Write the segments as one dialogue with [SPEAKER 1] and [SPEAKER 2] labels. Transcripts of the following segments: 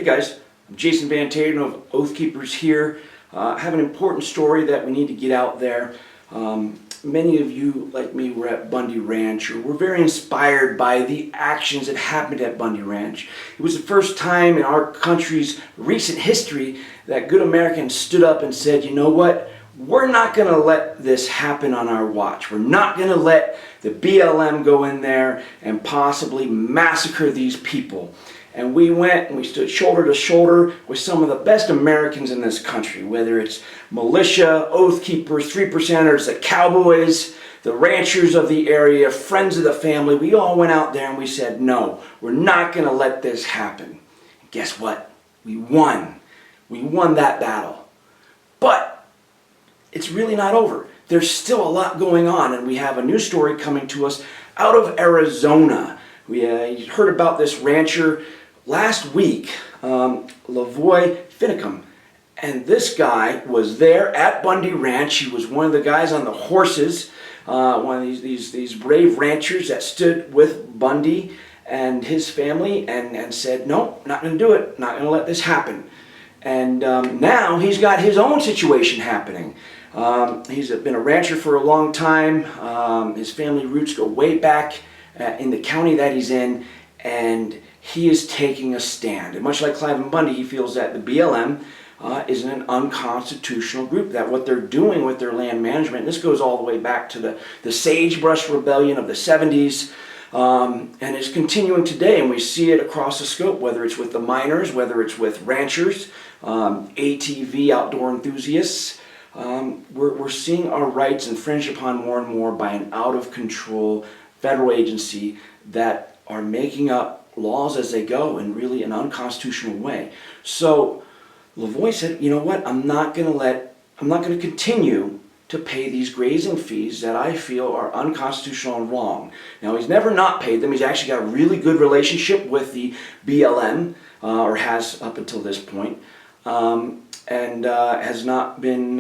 [SPEAKER 1] Hey guys, I'm Jason Van Taten of Oath Keepers here. I have an important story that we need to get out there. Many of you, like me, were at Bundy Ranch, or were very inspired by the actions that happened at Bundy Ranch. It was the first time in our country's recent history that good Americans stood up and said, you know what? We're not going to let this happen on our watch. We're not going to let the BLM go in there and possibly massacre these people. And we went and we stood shoulder to shoulder with some of the best Americans in this country, whether it's militia, Oath Keepers, 3%ers, the cowboys, the ranchers of the area, friends of the family. We all went out there and we said, no, we're not going to let this happen. And guess what? We won. We won that battle. But it's really not over. There's still a lot going on, and we have a new story coming to us out of Arizona. We heard about this rancher last week, Lavoy Finicum, and this guy was there at Bundy Ranch. He was one of the guys on the horses, one of these brave ranchers that stood with Bundy and his family and said, no, not going to do it, not going to let this happen. And now he's got his own situation happening. He's been a rancher for a long time. His family roots go way back in the county that he's in, and he is taking a stand. And much like Cliven Bundy, he feels that the BLM is an unconstitutional group, that what they're doing with their land management, and this goes all the way back to the Sagebrush Rebellion of the 70s, and is continuing today, and we see it across the scope, whether it's with the miners, whether it's with ranchers, ATV, outdoor enthusiasts. We're seeing our rights infringed upon more and more by an out-of-control federal agency that are making up laws as they go in really an unconstitutional way. So Lavoy said, you know what, I'm not going to continue to pay these grazing fees that I feel are unconstitutional and wrong. Now, he's never not paid them. He's actually got a really good relationship with the BLM, or has up until this point, and has not been,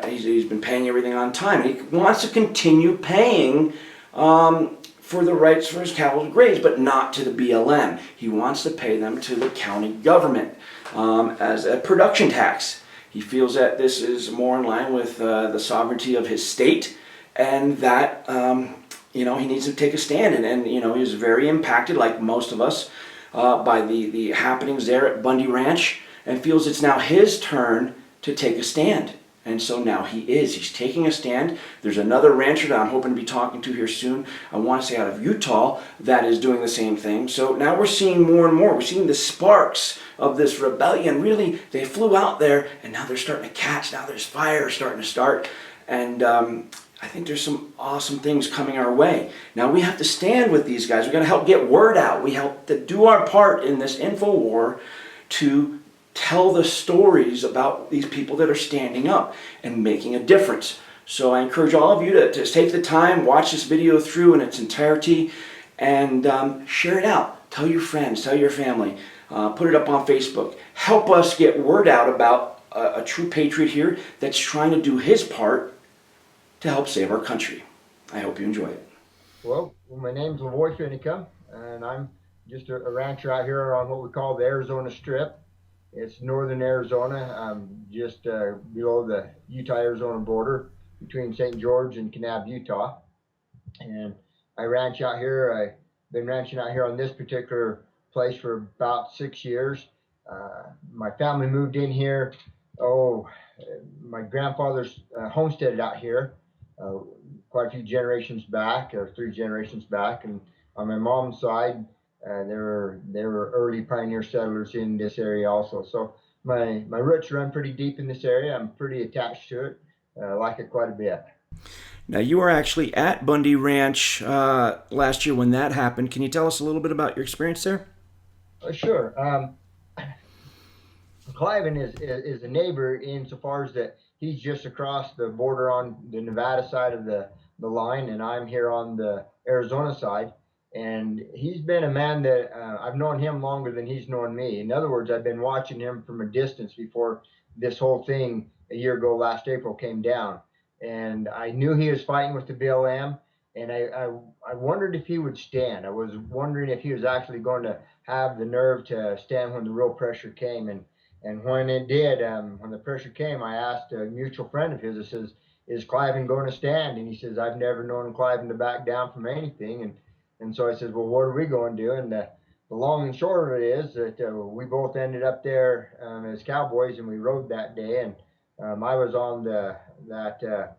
[SPEAKER 1] he's been paying everything on time. He wants to continue paying for the rights for his cattle to graze, but not to the BLM. He wants to pay them to the county government as a production tax. He feels that this is more in line with the sovereignty of his state, and that he needs to take a stand. And he was very impacted, like most of us, by the happenings there at Bundy Ranch, and feels it's now his turn to take a stand. And so now he's taking a stand. There's another rancher that I'm hoping to be talking to here soon, I want to say out of Utah, that is doing the same thing. So now we're seeing more and more. We're seeing the sparks of this rebellion. Really, they flew out there, and now they're starting to catch. Now there's fire starting to start. And I think there's some awesome things coming our way. Now we have to stand with these guys. We've got to help get word out. We have to do our part in this info war to tell the stories about these people that are standing up and making a difference. So I encourage all of you to take the time, watch this video through in its entirety, and share it out. Tell your friends, tell your family, put it up on Facebook. Help us get word out about a true patriot here that's trying to do his part to help save our country. I hope you enjoy it.
[SPEAKER 2] Well, my name's Lavoy Finicum, and I'm just a rancher out here on what we call the Arizona Strip. It's northern Arizona, just below the Utah-Arizona border between St. George and Kanab, Utah. And I ranch out here. I've been ranching out here on this particular place for about 6 years. My family moved in here. My grandfather's homesteaded out here quite a few generations back, or 3 generations back. And on my mom's side, they were early pioneer settlers in this area also. So my roots run pretty deep in this area. I'm pretty attached to it. I like it quite a bit.
[SPEAKER 1] Now, you were actually at Bundy Ranch last year when that happened. Can you tell us a little bit about your experience there?
[SPEAKER 2] Sure. Cliven is a neighbor insofar as that he's just across the border on the Nevada side of the line, and I'm here on the Arizona side. And he's been a man that I've known him longer than he's known me. In other words, I've been watching him from a distance before this whole thing a year ago last April came down. And I knew he was fighting with the BLM. and I wondered if he would stand. I was wondering if he was actually going to have the nerve to stand when the real pressure came. And when it did, when the pressure came, I asked a mutual friend of his. I says, "Is Cliven going to stand?" And he says, "I've never known Cliven to back down from anything." And so I says, "Well, what are we going to do?" And the long and short of it is that we both ended up there as cowboys, and we rode that day. And I was on that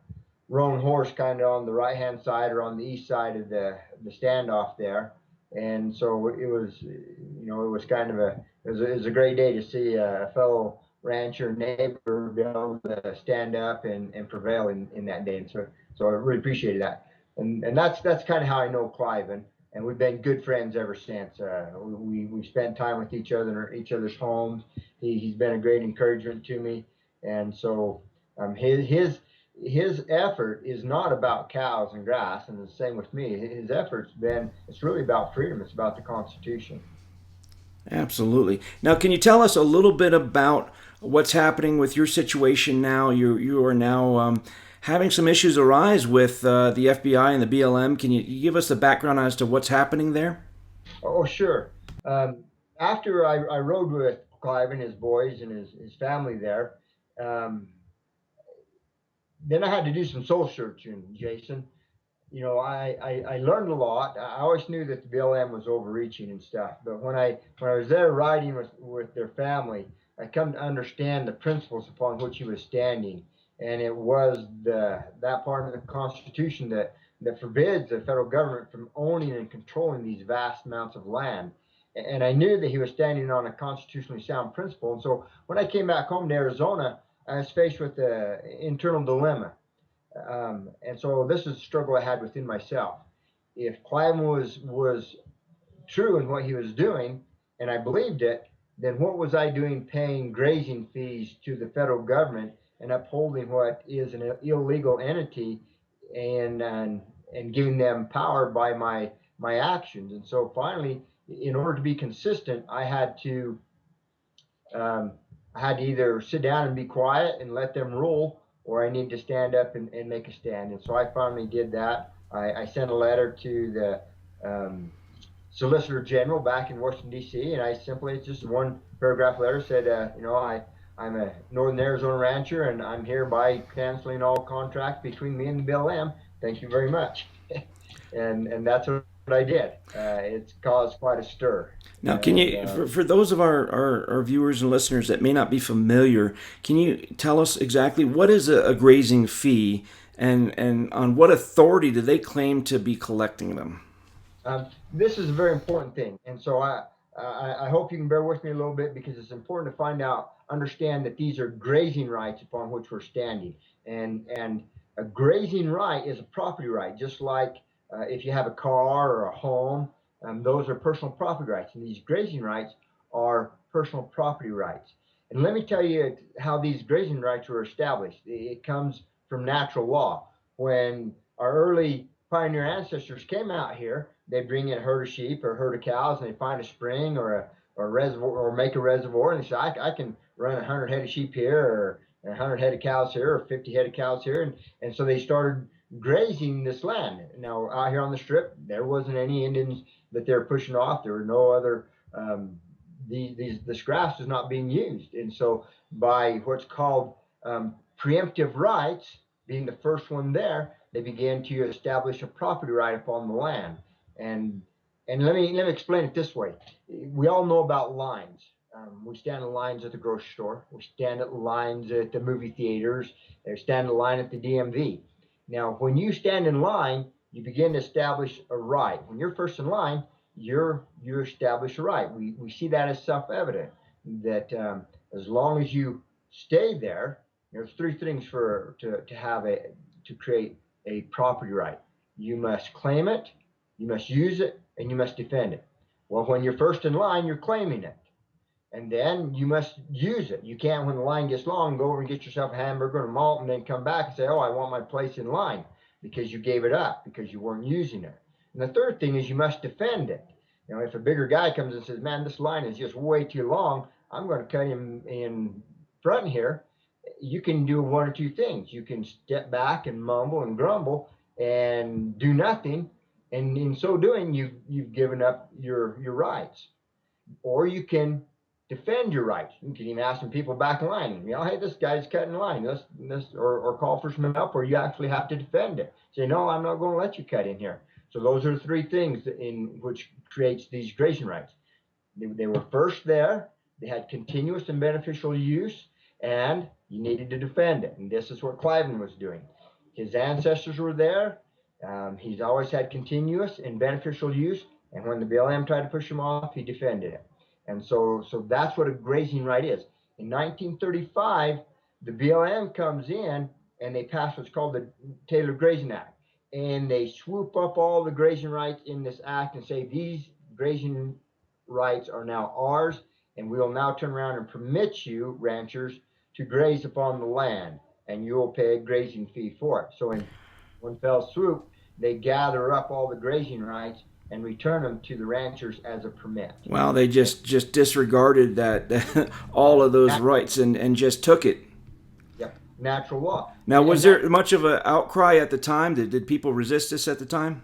[SPEAKER 2] roan horse kind of on the right hand side or on the east side of the standoff there. And so it was, it was kind of it was a great day to see a fellow rancher neighbor be able to stand up and prevail in that day. And so I really appreciated that. And that's kind of how I know Cliven. And we've been good friends ever since. We spent time with each other in each other's homes. He's been a great encouragement to me. And so his effort is not about cows and grass, and the same with me. His it's really about freedom. It's about the Constitution.
[SPEAKER 1] Absolutely. Now, can you tell us a little bit about what's happening with your situation now? You are now having some issues arise with the FBI and the BLM. Can you give us the background as to what's happening there?
[SPEAKER 2] Oh, sure. Um, After I rode with Clive and his boys and his family there, um, then I had to do some soul searching, Jason. I learned a lot. I always knew that the BLM was overreaching and stuff, but when I was there riding with their family, I come to understand the principles upon which he was standing, and it was that part of the Constitution that forbids the federal government from owning and controlling these vast amounts of land. And I knew that he was standing on a constitutionally sound principle. And so when I came back home to Arizona, I was faced with an internal dilemma. And so this is a struggle I had within myself. If Clive was true in what he was doing, and I believed it, then what was I doing paying grazing fees to the federal government and upholding what is an illegal entity and giving them power by my actions? And so finally, in order to be consistent, um, I had to either sit down and be quiet and let them rule, or I need to stand up and make a stand. And so I finally did that. I sent a letter to the Solicitor General back in Washington, D.C., and I simply, it's just one paragraph letter, said, I'm a Northern Arizona rancher, and I'm hereby canceling all contracts between me and the BLM. Thank you very much. And that's what I did. It's caused quite a stir.
[SPEAKER 1] Now, can
[SPEAKER 2] And
[SPEAKER 1] you, for those of our viewers and listeners that may not be familiar, can you tell us exactly what is a grazing fee and on what authority do they claim to be collecting them?
[SPEAKER 2] This is a very important thing, and so I hope you can bear with me a little bit because it's important to understand that these are grazing rights upon which we're standing, and a grazing right is a property right, just like if you have a car or a home, those are personal property rights, and these grazing rights are personal property rights. And let me tell you how these grazing rights were established. It comes from natural law. When our early pioneer ancestors came out here, they bring in a herd of sheep or a herd of cows, and they find a spring or a reservoir or make a reservoir, and they say, I can run 100 head of sheep here or 100 head of cows here or 50 head of cows here. And so they started grazing this land. Now, out here on the strip, there wasn't any Indians that they were pushing off. There were no other, this grass was not being used. And so by what's called preemptive rights, being the first one there, they began to establish a property right upon the land. And let me explain it this way. We all know about lines. We stand in lines at the grocery store. We stand at lines at the movie theaters. We stand in line at the DMV. Now, when you stand in line, you begin to establish a right. When you're first in line, you establish a right. We see that as self-evident. That as long as you stay there, there's three things to create a property right. You must claim it, you must use it, and you must defend it. Well, when you're first in line, you're claiming it. And then you must use it. You can't, when the line gets long, go over and get yourself a hamburger and a malt and then come back and say, oh, I want my place in line, because you gave it up, because you weren't using it. And the third thing is you must defend it. If a bigger guy comes and says, man, this line is just way too long, I'm going to cut him in front here. You can do one or two things. You can step back and mumble and grumble, and do nothing, and in so doing, you've given up your rights. Or you can defend your rights. You can even ask some people back in line, hey, this guy's cutting line. Or call for some help, or you actually have to defend it. Say, no, I'm not going to let you cut in here. So those are the three things in which creates these grazing rights. They were first there, they had continuous and beneficial use, and you needed to defend it. And this is what Cliven was doing. His ancestors were there. He's always had continuous and beneficial use. And when the BLM tried to push him off, he defended it. And so that's what a grazing right is. In 1935, the BLM comes in and they pass what's called the Taylor Grazing Act. And they swoop up all the grazing rights in this act and say these grazing rights are now ours, and we will now turn around and permit you, ranchers, to graze upon the land, and you will pay a grazing fee for it. So in one fell swoop, they gather up all the grazing rights and return them to the ranchers as a permit.
[SPEAKER 1] Wow, they just disregarded that all of those rights and just took it.
[SPEAKER 2] Yep, natural law.
[SPEAKER 1] Now, was there much of an outcry at the time? Did people resist this at the time?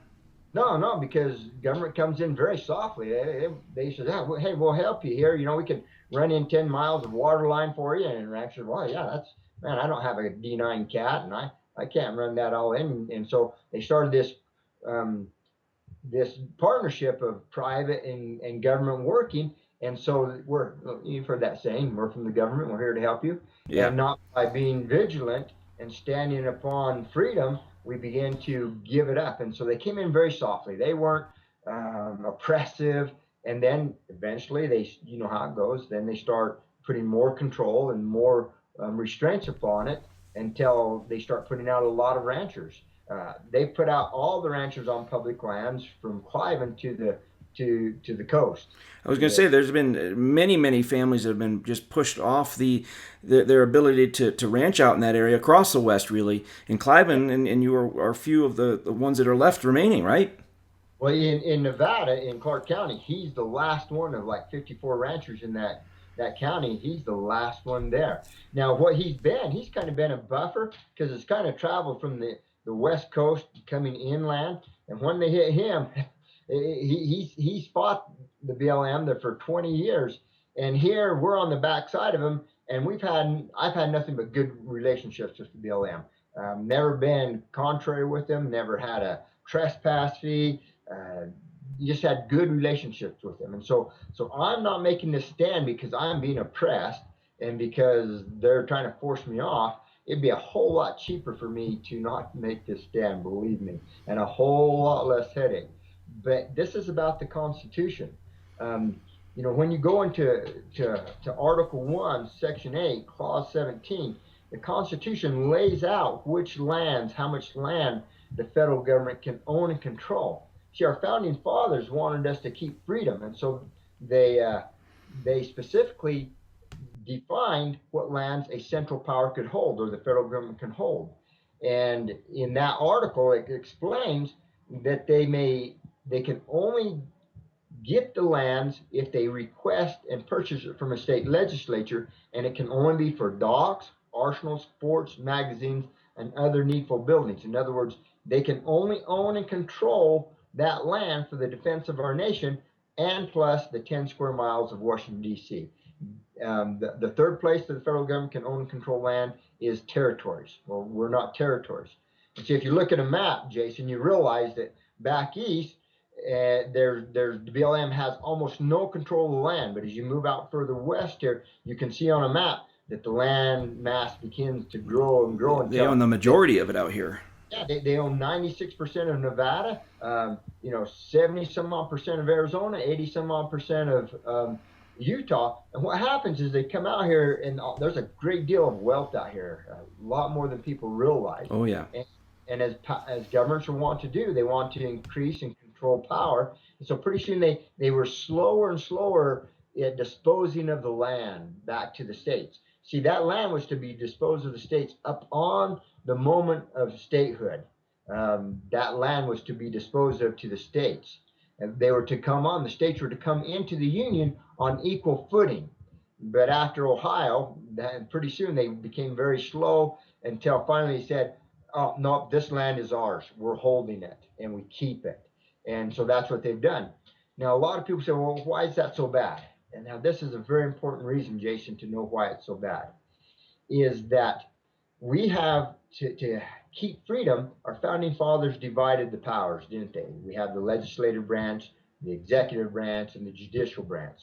[SPEAKER 2] No, because government comes in very softly. They said, hey, we'll help you here. We can run in 10 miles of water line for you. And ranchers, well, yeah, man, I don't have a D9 cat, and I can't run that all in. And so they started this partnership of private and government working. And so you've heard that saying, we're from the government, we're here to help you.
[SPEAKER 1] Yeah.
[SPEAKER 2] And not by being vigilant and standing upon freedom, we began to give it up. And so they came in very softly. They weren't oppressive. And then eventually you know how it goes. Then they start putting more control and more restraints upon it until they start putting out a lot of ranchers. They put out all the ranchers on public lands from Cliven to the coast.
[SPEAKER 1] I was going to say, there's been many families that have been just pushed off their ability to ranch out in that area across the West, really. In Cliven, and you are a few of the ones that are left remaining, right?
[SPEAKER 2] Well, in Nevada, in Clark County, he's the last one of like 54 ranchers in that county. He's the last one there. Now, what he's kind of been a buffer, because it's kind of traveled from the West Coast coming inland. And when they hit him, he's fought the BLM there for 20 years, and here we're on the backside of him, and I've had nothing but good relationships with the BLM. Never been contrary with them, never had a trespass fee, just had good relationships with them. And so I'm not making this stand because I'm being oppressed and because they're trying to force me off. It'd be a whole lot cheaper for me to not make this stand, believe me, and a whole lot less headache. But this is about the Constitution. When you go into Article 1, Section 8, Clause 17, the Constitution lays out how much land the federal government can own and control. See, our founding fathers wanted us to keep freedom, and so they specifically defined what lands a central power could hold, or the federal government can hold. And in that article, it explains that they can only get the lands if they request and purchase it from a state legislature, and it can only be for docks, arsenals, forts, magazines, and other needful buildings. In other words, they can only own and control that land for the defense of our nation, and plus the 10 square miles of Washington, D.C. The third place that the federal government can own and control land is territories. Well, we're not territories. And so if you look at a map, Jason, you realize that back east, the BLM has almost no control of the land. But as you move out further west here, you can see on a map that the land mass begins to grow and grow.
[SPEAKER 1] They own the majority of it out here.
[SPEAKER 2] Yeah, they own 96% of Nevada, 70 some odd percent of Arizona, 80 some odd percent of Utah. And what happens is they come out here, and there's a great deal of wealth out here, a lot more than people realize.
[SPEAKER 1] Oh yeah.
[SPEAKER 2] And as governments want to do, they want to increase and control power. And so pretty soon they were slower and slower at disposing of the land back to the states. See, that land was to be disposed of the states up on the moment of statehood. That land was to be disposed of to the states. And they were to come on, the states were to come into the Union on equal footing. But after Ohio, pretty soon they became very slow until finally they said, oh no, this land is ours. We're holding it and we keep it. And so that's what they've done. Now, a lot of people say, well, why is that so bad? And now this is a very important reason, Jason, to know why it's so bad, is that we have to keep freedom. Our founding fathers divided the powers, didn't they? We have the legislative branch, the executive branch, and the judicial branch.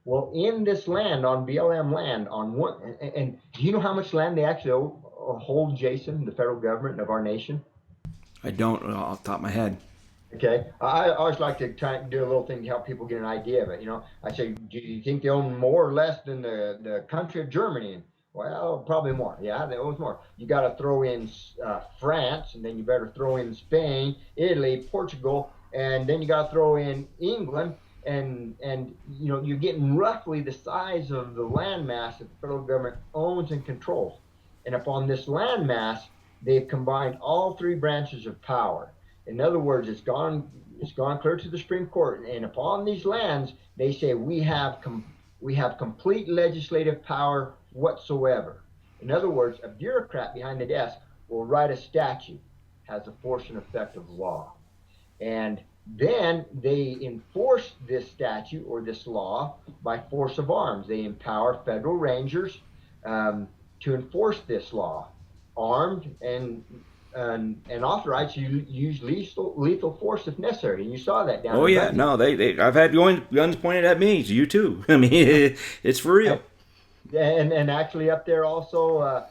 [SPEAKER 2] Well, in this land, on BLM land, on one, and do you know how much land they actually hold, Jason, the federal government of our nation?
[SPEAKER 1] I don't off the top of my head.
[SPEAKER 2] Okay, I always like to try and do a little thing to help people get an idea of it. You know, I say, do you think they own more or less than the country of Germany? Well, probably more. Yeah, they own more. You got to throw in France, and then you better throw in Spain, Italy, Portugal, and then you got to throw in England, and you know, you're getting roughly the size of the landmass that the federal government owns and controls. And upon this landmass, they've combined all three branches of power. In other words, it's gone clear to the Supreme Court, and upon these lands, they say we have complete legislative power whatsoever. In other words, a bureaucrat behind the desk will write a statute, has a force and effect of law, and then they enforce this statute or this law by force of arms. They empower federal rangers to enforce this law, armed and authorized to use lethal force if necessary. And you saw that down.
[SPEAKER 1] Oh
[SPEAKER 2] in
[SPEAKER 1] yeah,
[SPEAKER 2] Bundy.
[SPEAKER 1] no, I've had guns pointed at me. You too. I mean, it's for real.
[SPEAKER 2] And actually up there also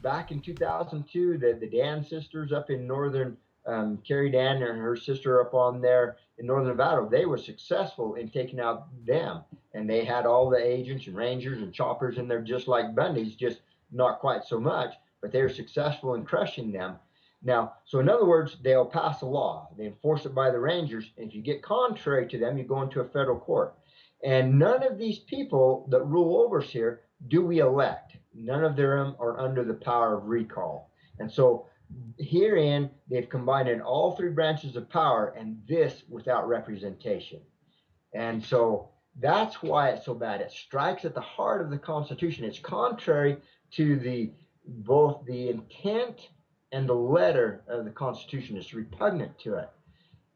[SPEAKER 2] back in 2002, the Dan sisters up in northern Carrie Dan and her sister up on there in northern Nevada, they were successful in taking out them, and they had all the agents and rangers and choppers in there just like Bundy's, just not quite so much, but they were successful in crushing them. Now, so in other words, they'll pass a law, they enforce it by the rangers, and if you get contrary to them, you go into a federal court. And none of these people that rule over us here do we elect. None of them are under the power of recall. And so herein, they've combined in all three branches of power, and this without representation. And so that's why it's so bad. It strikes at the heart of the Constitution. It's contrary to both the intent and the letter of the Constitution. It's repugnant to it.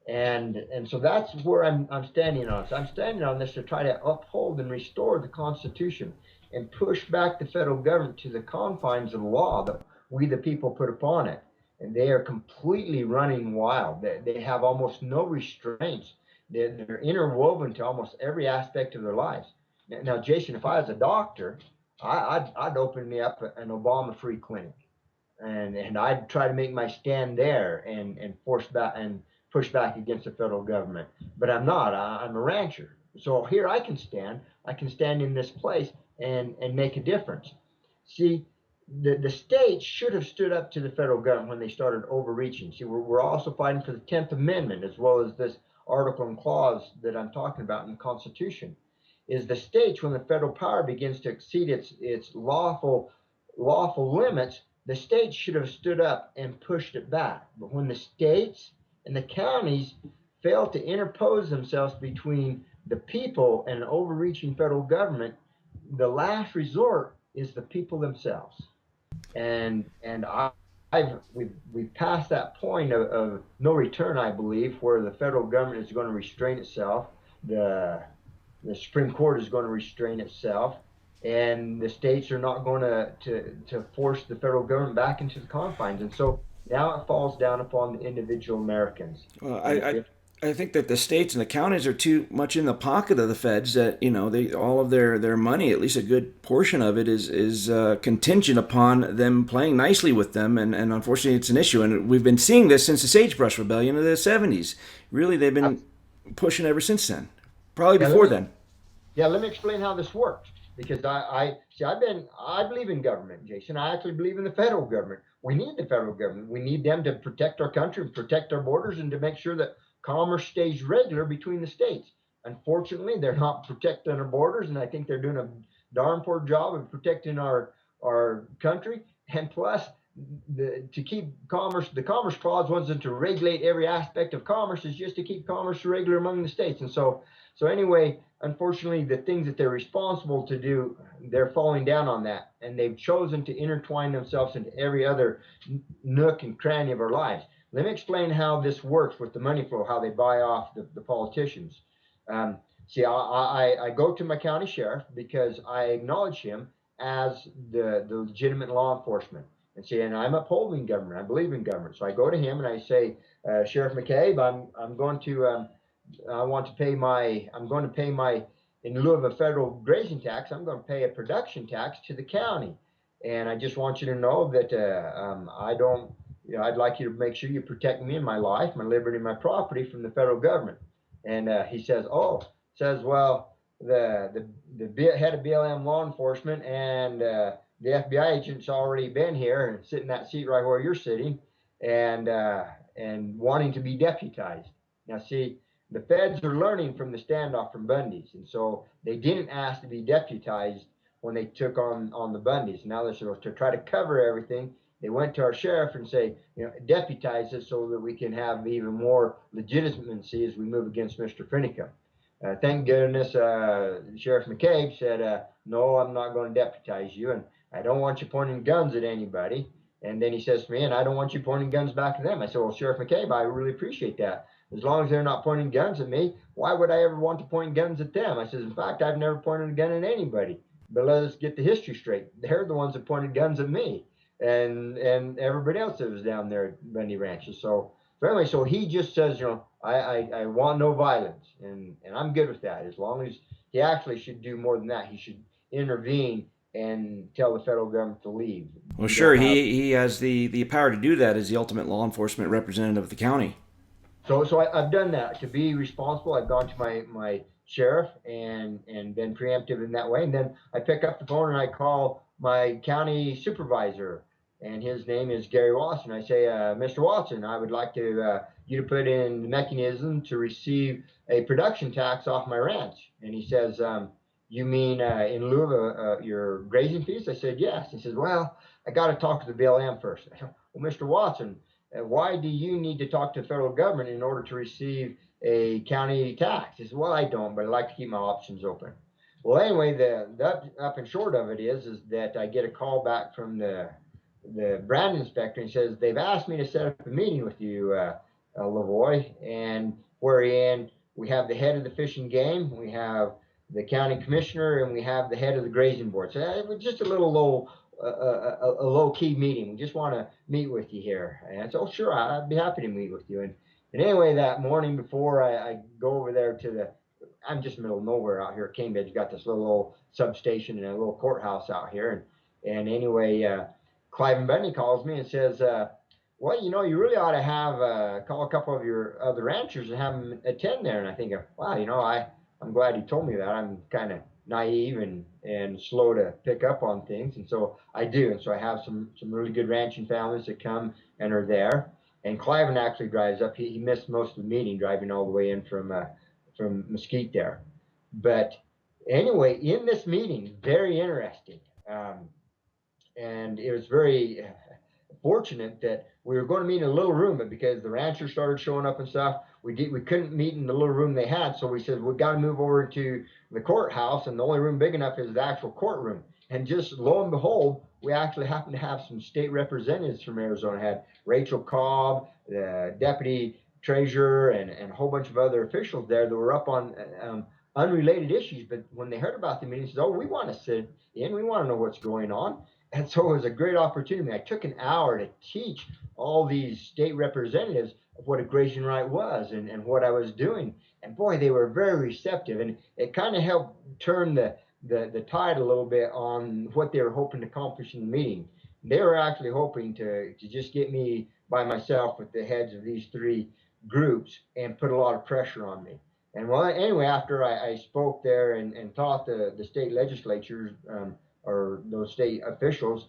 [SPEAKER 2] And so that's where I'm standing on. So I'm standing on this to try to uphold and restore the Constitution and push back the federal government to the confines of the law that we the people put upon it. And they are completely running wild. They have almost no restraints. They're interwoven to almost every aspect of their lives. Now, Jason, if I was a doctor, I'd open me up an Obama-free clinic, and I'd try to make my stand there and force back and push back against the federal government. But I'm not. I'm a rancher. So here I can stand. I can stand in this place and make a difference. See, the states should have stood up to the federal government when they started overreaching. See, we're also fighting for the 10th Amendment, as well as this article and clause that I'm talking about in the Constitution. Is the states, when the federal power begins to exceed its lawful limits, the states should have stood up and pushed it back. But when the states and the counties fail to interpose themselves between the people and an overreaching federal government, the last resort is the people themselves. And we've passed that point of no return, I believe, where the federal government is going to restrain itself, the Supreme Court is going to restrain itself, and the states are not going to force the federal government back into the confines. And so now it falls down upon the individual Americans.
[SPEAKER 1] Well,
[SPEAKER 2] And if,
[SPEAKER 1] I think that the states and the counties are too much in the pocket of the feds. That they all of their money, at least a good portion of it, is contingent upon them playing nicely with them, and unfortunately it's an issue. And we've been seeing this since the Sagebrush Rebellion of the '70s. Really, they've been pushing ever since then. Probably
[SPEAKER 2] yeah,
[SPEAKER 1] before then.
[SPEAKER 2] Yeah, let me explain how this works. Because I believe in government, Jason. I actually believe in the federal government. We need the federal government. We need them to protect our country, protect our borders, and to make sure that commerce stays regular between the states. Unfortunately, they're not protecting our borders, and I think they're doing a darn poor job of protecting our country. And plus, to keep commerce, the Commerce Clause wasn't to regulate every aspect of commerce. It's just to keep commerce regular among the states. And so anyway, unfortunately, the things that they're responsible to do, they're falling down on that, and they've chosen to intertwine themselves into every other nook and cranny of our lives. Let me explain how this works with the money flow, how they buy off the politicians. Um, See, I go to my county sheriff because I acknowledge him as the legitimate law enforcement. And see, and I'm upholding government. I believe in government. So I go to him and I say, Sheriff McCabe, I'm going to I'm going to pay my, in lieu of a federal grazing tax, I'm going to pay a production tax to the county. And I just want you to know that I don't, I'd like you to make sure you protect me and my life, my liberty, and my property from the federal government. And he says, well, the head of BLM law enforcement and the FBI agent's already been here and sitting in that seat right where you're sitting, and wanting to be deputized. Now, see, the feds are learning from the standoff from Bundy's, and so they didn't ask to be deputized when they took on the Bundys. Now they're supposed to try to cover everything. They went to our sheriff and say, deputize us so that we can have even more legitimacy as we move against Mr. Finicum. Thank goodness Sheriff McCabe said, no, I'm not going to deputize you, and I don't want you pointing guns at anybody. And then he says to me, and I don't want you pointing guns back at them. I said, well, Sheriff McCabe, I really appreciate that. As long as they're not pointing guns at me, why would I ever want to point guns at them? I says, in fact, I've never pointed a gun at anybody. But let us get the history straight. They're the ones that pointed guns at me and everybody else that was down there at Bundy Ranches. So anyway, so he just says, I want no violence, and I'm good with that. As long as he actually should do more than that, he should intervene and tell the federal government to leave.
[SPEAKER 1] Well, sure, he has the power to do that as the ultimate law enforcement representative of the county.
[SPEAKER 2] So I've done that to be responsible. I've gone to my sheriff and been preemptive in that way, and then I pick up the phone and I call my county supervisor, and his name is Gary Watson. I say, Mr. Watson, I would like to you to put in the mechanism to receive a production tax off my ranch. And he says, you mean in lieu of your grazing fees? I said, yes. He says, well, I got to talk to the BLM first. I said, well, Mr. Watson, why do you need to talk to the federal government in order to receive a county tax? He says, well, I don't, but I like to keep my options open. Well, anyway, the up and short of it is that I get a call back from the brand inspector, and he says, they've asked me to set up a meeting with you, Lavoie, and wherein we have the head of the Fish and Game, we have the county commissioner, and we have the head of the grazing board. So it was just a little low key meeting. We just want to meet with you here. And I said, oh, sure, I'd be happy to meet with you. And anyway, that morning before I go over there to I'm just in the middle of nowhere out here at Cambridge. Got this little old substation and a little courthouse out here. And anyway, Clive Bundy calls me and says, well, you really ought to have call a couple of your other ranchers and have them attend there. And I think, wow, I'm glad he told me that. I'm kind of naive and slow to pick up on things, and so I do. And so I have some really good ranching families that come and are there. And Cliven actually drives up. He missed most of the meeting driving all the way in from Mesquite there. But anyway, in this meeting, very interesting. And it was very fortunate that we were going to meet in a little room, but because the ranchers started showing up and stuff, we couldn't meet in the little room they had. So we said, we've got to move over to the courthouse, and the only room big enough is the actual courtroom. And just lo and behold, we actually happened to have some state representatives from Arizona. Had Rachel Cobb, the deputy treasurer, and a whole bunch of other officials there that were up on unrelated issues. But when they heard about the meeting, they said, oh, we want to sit in, we want to know what's going on. And so it was a great opportunity. I took an hour to teach all these state representatives of what a grazing right was and what I was doing. And boy, they were very receptive. And it kind of helped turn the tide a little bit on what they were hoping to accomplish in the meeting. They were actually hoping to just get me by myself with the heads of these three groups and put a lot of pressure on me. And well, anyway, after I spoke there and taught the state legislatures, or those state officials,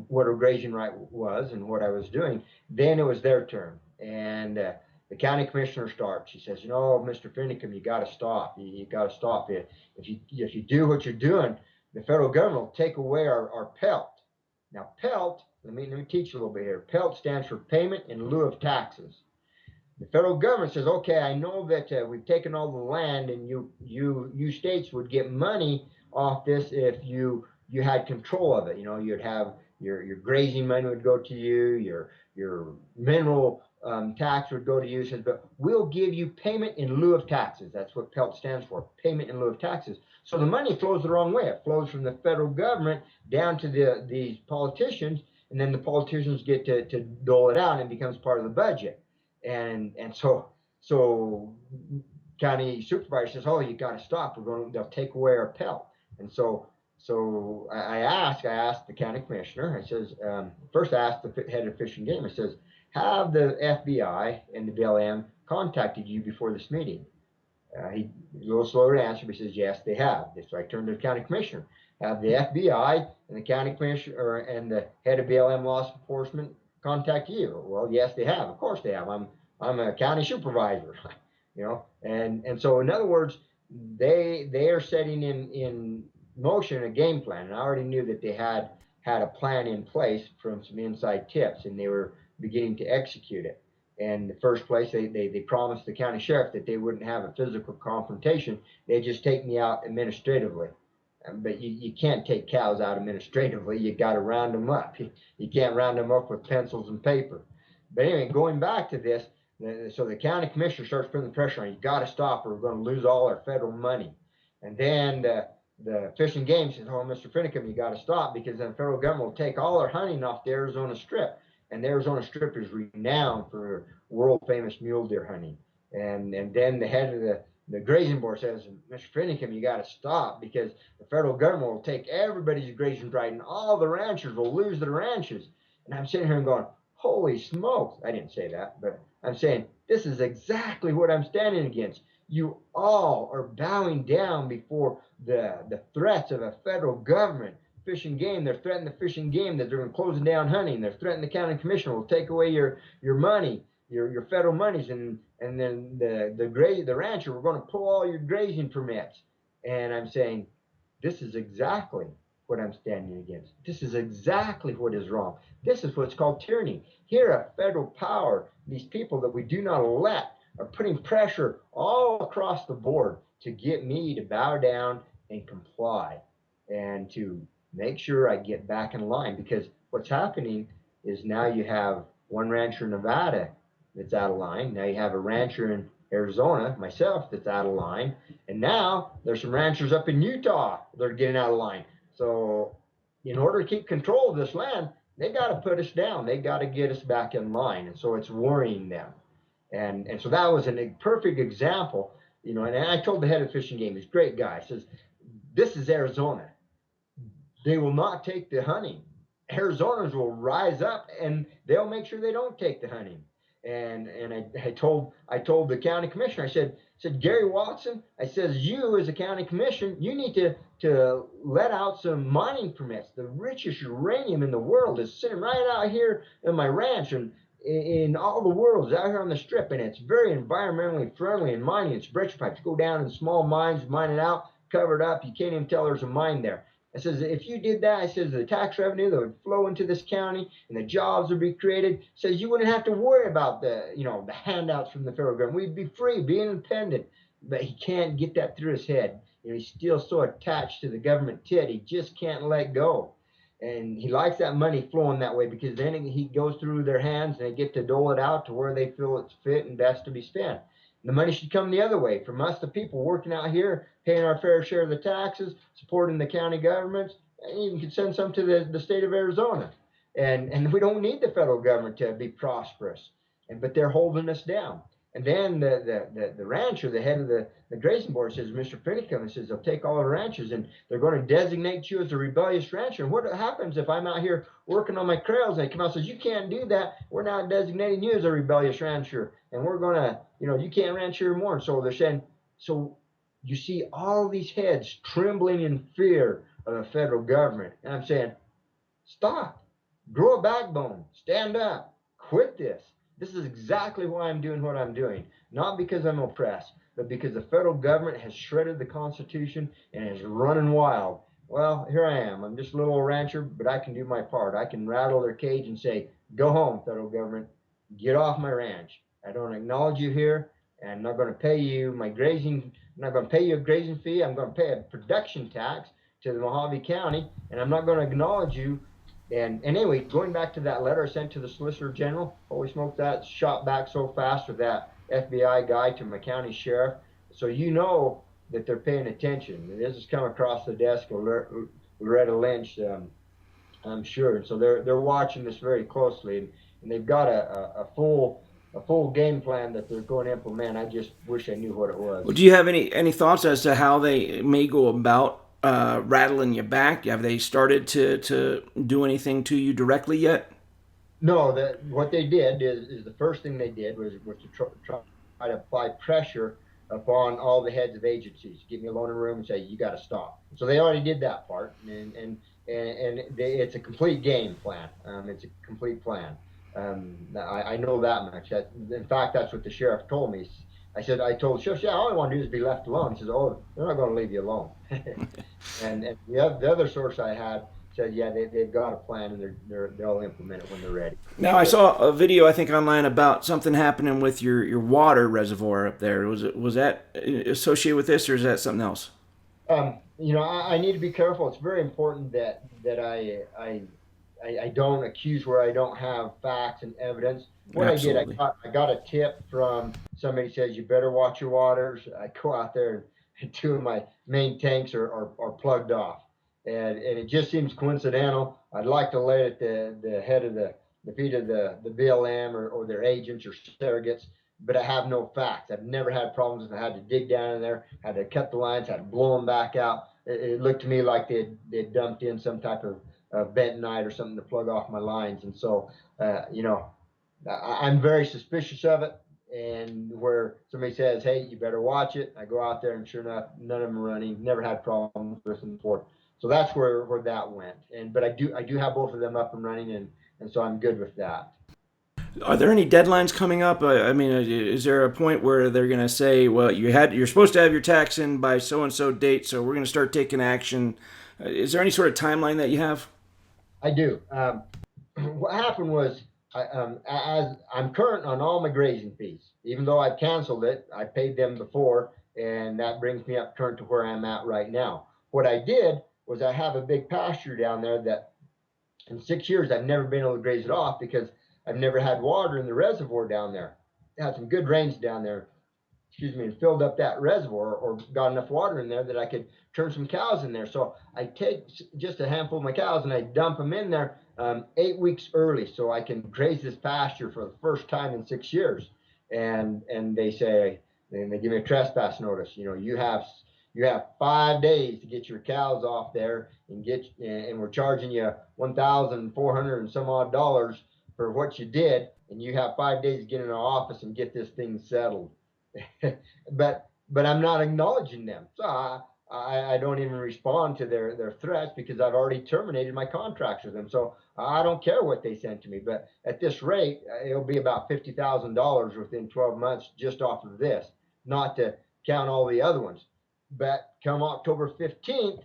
[SPEAKER 2] what a grazing right was and what I was doing, then it was their turn. And the county commissioner starts. He says, Mr. Finicum, you got to stop. You got to stop it. If you do what you're doing, the federal government will take away our PELT. Now, PELT, let me teach you a little bit here. PELT stands for Payment in Lieu of Taxes. The federal government says, okay, I know that we've taken all the land, and you states would get money off this if you had control of it. You know, you'd have your grazing money would go to you, your mineral tax would go to you. Says, but we'll give you payment in lieu of taxes. That's what PELT stands for, payment in lieu of taxes. So the money flows the wrong way. It flows from the federal government down to these politicians, and then the politicians get to dole it out, and it becomes part of the budget. And so county supervisor says, "Oh, you got to stop. They'll take away our pelt." And so I asked the county commissioner. I says, first I asked the head of Fish and Game. I says, "Have the FBI and the BLM contacted you before this meeting?" He a little slower to answer, but he says, "Yes, they have." So I turned to the county commissioner. Have the FBI and the county commissioner and the head of BLM law enforcement contact you? Well, yes, they have. Of course, they have. I'm a county supervisor, you know. And so, in other words, they are setting in motion a game plan. And I already knew that they had a plan in place from some inside tips, and they were beginning to execute it. In the first place, they promised the county sheriff that they wouldn't have a physical confrontation. They'd just take me out administratively. But you can't take cows out administratively. You got to round them up. You can't round them up with pencils and paper. But anyway, going back to this, so the county commissioner starts putting the pressure on you. Got to stop, or we're going to lose all our federal money. And then the Fish and Game says, "Oh, Mr. Finicum, you got to stop, because then the federal government will take all our hunting off the Arizona Strip." And the Arizona Strip is renowned for world famous mule deer hunting. And then the head of the grazing board says, "Mr. Finicum, you got to stop, because the federal government will take everybody's grazing right, and all the ranchers will lose their ranches." And I'm sitting here and going, holy smokes. I didn't say that, but I'm saying this is exactly what I'm standing against. You all are bowing down before the threats of a federal government. Fish and Game, they're threatening the Fish and Game that they're closing down hunting. They're threatening the county commissioner will take away your money, your federal monies, and then the rancher, we're going to pull all your grazing permits. And I'm saying, this is exactly what I'm standing against. This is exactly what is wrong. This is what's called tyranny. Here, a federal power, these people that we do not elect, are putting pressure all across the board to get me to bow down and comply, and to make sure I get back in line. Because what's happening is, now you have one rancher in Nevada that's out of line. Now you have a rancher in Arizona, myself, that's out of line. And now there's some ranchers up in Utah that are getting out of line. So in order to keep control of this land, they got to put us down. They got to get us back in line. And so it's worrying them. And so that was a perfect example, you know. And I told the head of Fish and Game, he's a great guy. He says, "This is Arizona. They will not take the hunting. Arizonans will rise up, and they'll make sure they don't take the hunting." And I told the county commissioner, I said, "Gary Watson," I says, "you as a county commissioner, you need to let out some mining permits. The richest uranium in the world is sitting right out here in my ranch, and in all the world is out here on the Strip, and it's very environmentally friendly in mining. It's breccia pipes. Go down in small mines, mine it out, cover it up. You can't even tell there's a mine there." I says, "If you did that," I says, "the tax revenue that would flow into this county, and the jobs would be created." Says, "You wouldn't have to worry about the handouts from the federal government. We'd be free, be independent." But he can't get that through his head. He's still so attached to the government tit, he just can't let go. And he likes that money flowing that way, because then he goes through their hands, and they get to dole it out to where they feel it's fit and best to be spent. The money should come the other way, from us, the people working out here, paying our fair share of the taxes, supporting the county governments, and even could send some to the state of Arizona. And we don't need the federal government to be prosperous, but they're holding us down. And then the rancher, the head of the grazing board, says, "Mr. Finicum," says, "they'll take all the ranches, and they're going to designate you as a rebellious rancher. And what happens if I'm out here working on my trails, and they come out and says, 'You can't do that. We're now designating you as a rebellious rancher, and we're going to, you can't ranch here more.'" And so they're saying, so you see all these heads trembling in fear of the federal government. And I'm saying, stop, grow a backbone, stand up, quit this. This is exactly why I'm doing what I'm doing. Not because I'm oppressed, but because the federal government has shredded the Constitution and is running wild. Well, here I am. I'm just a little rancher, but I can do my part. I can rattle their cage and say, "Go home, federal government. Get off my ranch." I don't acknowledge you here, and I'm not going to pay you my grazing. I'm not going to pay you a grazing fee. I'm going to pay a production tax to the Mojave County, and I'm not going to acknowledge you. And anyway, going back to that letter I sent to the Solicitor General, holy smoke, that shot back so fast with that FBI guy to my county sheriff. So you know that they're paying attention. This has come across the desk of Loretta Lynch, I'm sure. And so they're watching this very closely, and they've got a full game plan that they're going to implement. I just wish I knew what it was.
[SPEAKER 1] Well, do you have any thoughts as to how they may go about rattling you back? Have they started to do anything to you directly yet?
[SPEAKER 2] No, that what they did is the first thing they did was to try to apply pressure upon all the heads of agencies. Get me alone in a room and say you got to stop. So they already did that part, it's a complete game plan. It's a complete plan. I know that much. In fact, that's what the sheriff told me. I told the sheriff, yeah, all I want to do is be left alone. He says, oh, they're not going to leave you alone. and the other source I had said, yeah, they've got a plan and they'll implement it when they're ready.
[SPEAKER 1] Now I saw a video I think online about something happening with your water reservoir up there. Was that associated with this, or is that something else?
[SPEAKER 2] I need to be careful. It's very important that I don't accuse where I don't have facts and evidence. What
[SPEAKER 1] Absolutely.
[SPEAKER 2] I got a tip from somebody says you better watch your waters. I go out there and two of my main tanks are plugged off, and it just seems coincidental. I'd like to lay it at the head of the feet of the BLM or their agents or surrogates, but I have no facts. I've never had problems if I had to dig down in there, had to cut the lines, had to blow them back out. It looked to me like they'd dumped in some type of bentonite or something to plug off my lines. And so, I'm very suspicious of it. And where somebody says, "Hey, you better watch it," I go out there, and sure enough, none of them are running. Never had problems with them before. So that's where that went. But I do have both of them up and running, and so I'm good with that.
[SPEAKER 1] Are there any deadlines coming up? I mean, is there a point where they're going to say, "Well, you're supposed to have your tax in by so and so date, so we're going to start taking action"? Is there any sort of timeline that you have?
[SPEAKER 2] I do. What happened was, as I'm current on all my grazing fees, even though I canceled it, I paid them before, and that brings me up current to where I'm at right now. What I did was I have a big pasture down there that in 6 years I've never been able to graze it off because I've never had water in the reservoir down there. It had some good rains down there, and filled up that reservoir or got enough water in there that I could turn some cows in there. So I take just a handful of my cows and I dump them in there 8 weeks early so I can graze this pasture for the first time in 6 years. And they say, and they give me a trespass notice. You have 5 days to get your cows off there and we're charging you $1,400 and some odd dollars for what you did, and you have 5 days to get in our office and get this thing settled. but I'm not acknowledging them. So I don't even respond to their threats because I've already terminated my contracts with them. So I don't care what they send to me. But at this rate, it'll be about $50,000 within 12 months just off of this, not to count all the other ones. But come October 15th,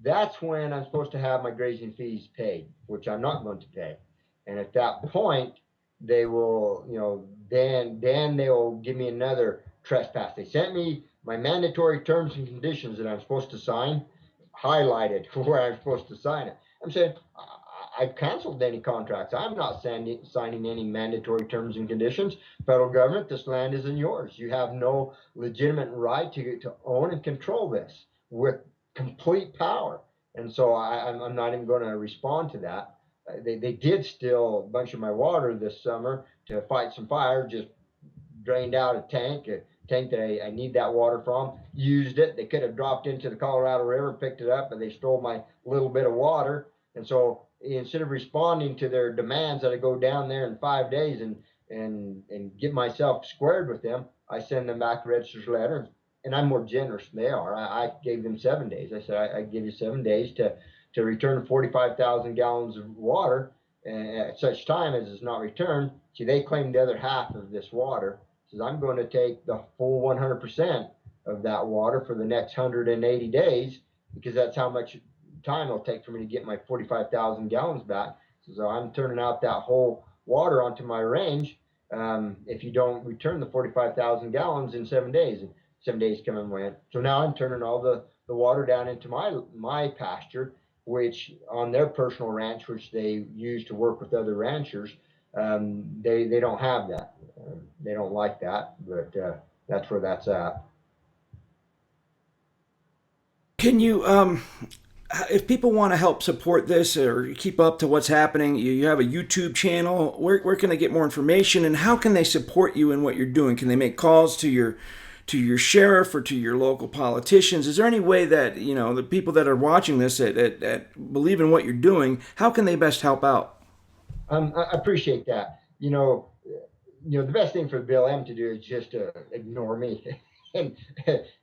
[SPEAKER 2] that's when I'm supposed to have my grazing fees paid, which I'm not going to pay. And at that point, they will, then they will give me another trespass. They sent me my mandatory terms and conditions that I'm supposed to sign, highlighted where I'm supposed to sign it. I'm saying I've canceled any contracts. I'm not signing any mandatory terms and conditions. Federal government, this land isn't yours. You have no legitimate right to own and control this with complete power. And so I'm not even going to respond to that. They did steal a bunch of my water this summer to fight some fire, just drained out a tank that I need that water from, used it. They could have dropped into the Colorado River, picked it up, but they stole my little bit of water. And so instead of responding to their demands that I go down there in 5 days and get myself squared with them, I send them back a register's letter. And I'm more generous than they are. I gave them 7 days. I said, I give you 7 days to return 45,000 gallons of water at such time as it's not returned. See, they claim the other half of this water. Says I'm going to take the full 100% of that water for the next 180 days because that's how much time it'll take for me to get my 45,000 gallons back. So I'm turning out that whole water onto my range, if you don't return the 45,000 gallons in 7 days. And 7 days come and went. So now I'm turning all the water down into my pasture, which on their personal ranch, which they use to work with other ranchers, they don't have that. They don't like that, but that's where that's at.
[SPEAKER 1] Can you, if people want to help support this or keep up to what's happening, you have a YouTube channel. Where can they get more information, and how can they support you in what you're doing? Can they make calls to your sheriff or to your local politicians? Is there any way that the people that are watching this that believe in what you're doing, how can they best help out?
[SPEAKER 2] I appreciate that. The best thing for the BLM to do is just to ignore me and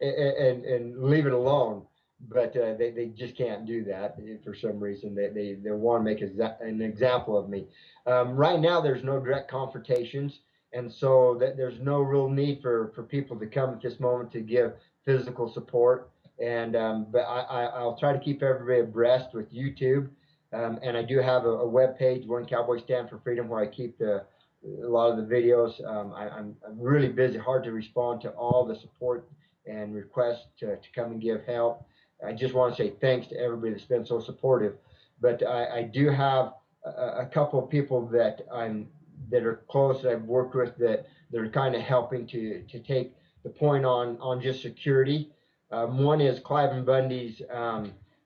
[SPEAKER 2] and leave it alone. But they just can't do that for some reason. They want to make an example of me. Right now, there's no direct confrontations, and so there's no real need for people to come at this moment to give physical support. And but I'll try to keep everybody abreast with YouTube. And I do have a web page, One Cowboy Stand for Freedom, where I keep a lot of the videos. I'm really busy, hard to respond to all the support and requests to come and give help. I just want to say thanks to everybody that's been so supportive. But I do have a couple of people that are close that I've worked with that are kind of helping to take the point on just security. One is Cliven Bundy's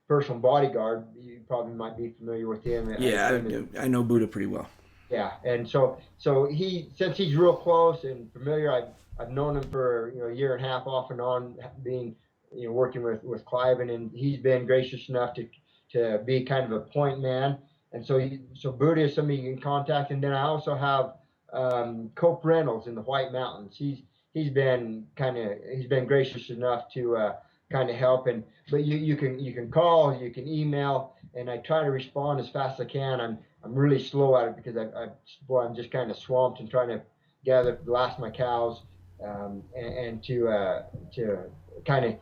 [SPEAKER 2] personal bodyguard. You probably might be familiar with him. His
[SPEAKER 1] Yeah,
[SPEAKER 2] name is
[SPEAKER 1] I know Buddha pretty well.
[SPEAKER 2] yeah, and so he since he's real close and familiar, I've known him for a year and a half off and on, being working with Cliven, and he's been gracious enough to be kind of a point man. And so Buddha is somebody you can contact, and then I also have Cope Reynolds in the White Mountains. He's been gracious enough to kind of help, and but you can call, you can email, and I try to respond as fast as I can. I'm really slow at it because I'm just kind of swamped and trying to gather the last of my cows, and to kind of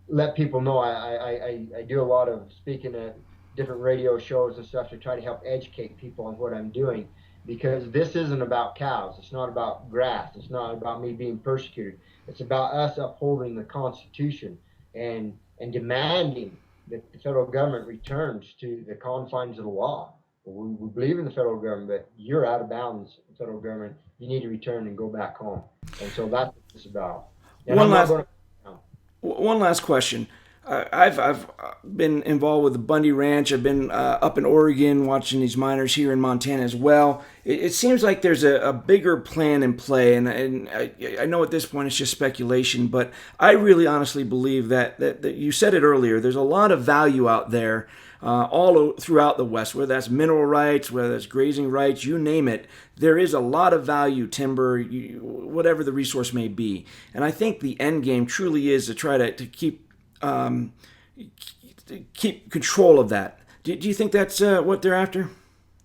[SPEAKER 2] let people know I do a lot of speaking at different radio shows and stuff to try to help educate people on what I'm doing, because this isn't about cows. It's not about grass. It's not about me being persecuted. It's about us upholding the Constitution and demanding that the federal government returns to the confines of the law. We believe in the federal government, but you're out of bounds, federal government. You need to return and go back home. And so that's what it's about. And
[SPEAKER 1] One
[SPEAKER 2] I'm not
[SPEAKER 1] last
[SPEAKER 2] going to.
[SPEAKER 1] One last question. I've been involved with the Bundy Ranch. I've been up in Oregon watching these miners here in Montana as well. It seems like there's a bigger plan in play, and I know at this point it's just speculation, but I really honestly believe that you said it earlier. There's a lot of value out there throughout the West, whether that's mineral rights, whether that's grazing rights, you name it. There is a lot of value, timber, whatever the resource may be. And I think the end game truly is to try to keep control of that. Do you think that's what they're after?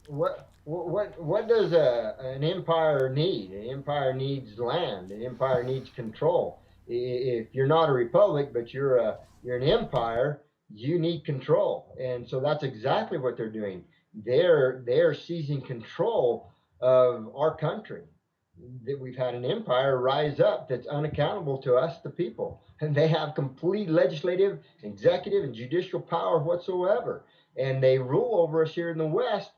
[SPEAKER 2] What does an empire need? An empire needs land. An empire needs control. If you're not a republic, but you're an empire, you need control. And so that's exactly what they're doing. They're seizing control of our country. That we've had an empire rise up that's unaccountable to us, the people, and they have complete legislative, executive, and judicial power whatsoever, and they rule over us here in the West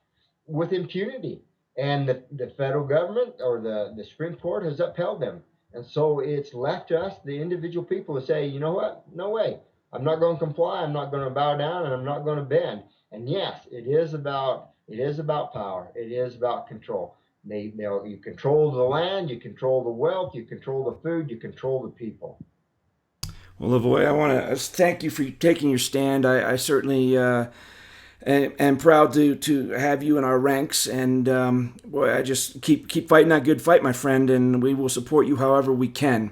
[SPEAKER 2] with impunity. And the federal government or the Supreme Court has upheld them. And so it's left to us, the individual people, to say, you know what? No way. I'm not going to comply. I'm not going to bow down, and I'm not going to bend. And yes, it is about power. It is about control. You control the land, you control the wealth, you control the food, you control the people.
[SPEAKER 1] Well, Lavoy, I want to thank you for taking your stand. I certainly am proud to have you in our ranks, and boy, I just keep fighting that good fight, my friend, and we will support you however we can.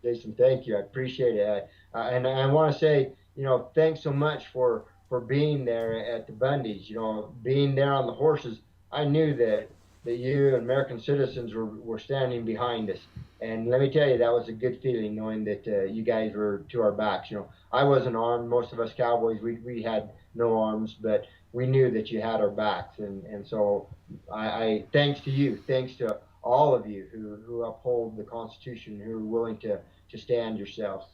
[SPEAKER 2] Jason, thank you. I appreciate it. And I want to say, thanks so much for being there at the Bundys. Being there on the horses. I knew that you and American citizens were standing behind us. And let me tell you, that was a good feeling knowing that you guys were to our backs. I wasn't armed. Most of us cowboys, we had no arms, but we knew that you had our backs. And so I thanks to you, thanks to all of you who uphold the Constitution, who are willing to stand yourselves.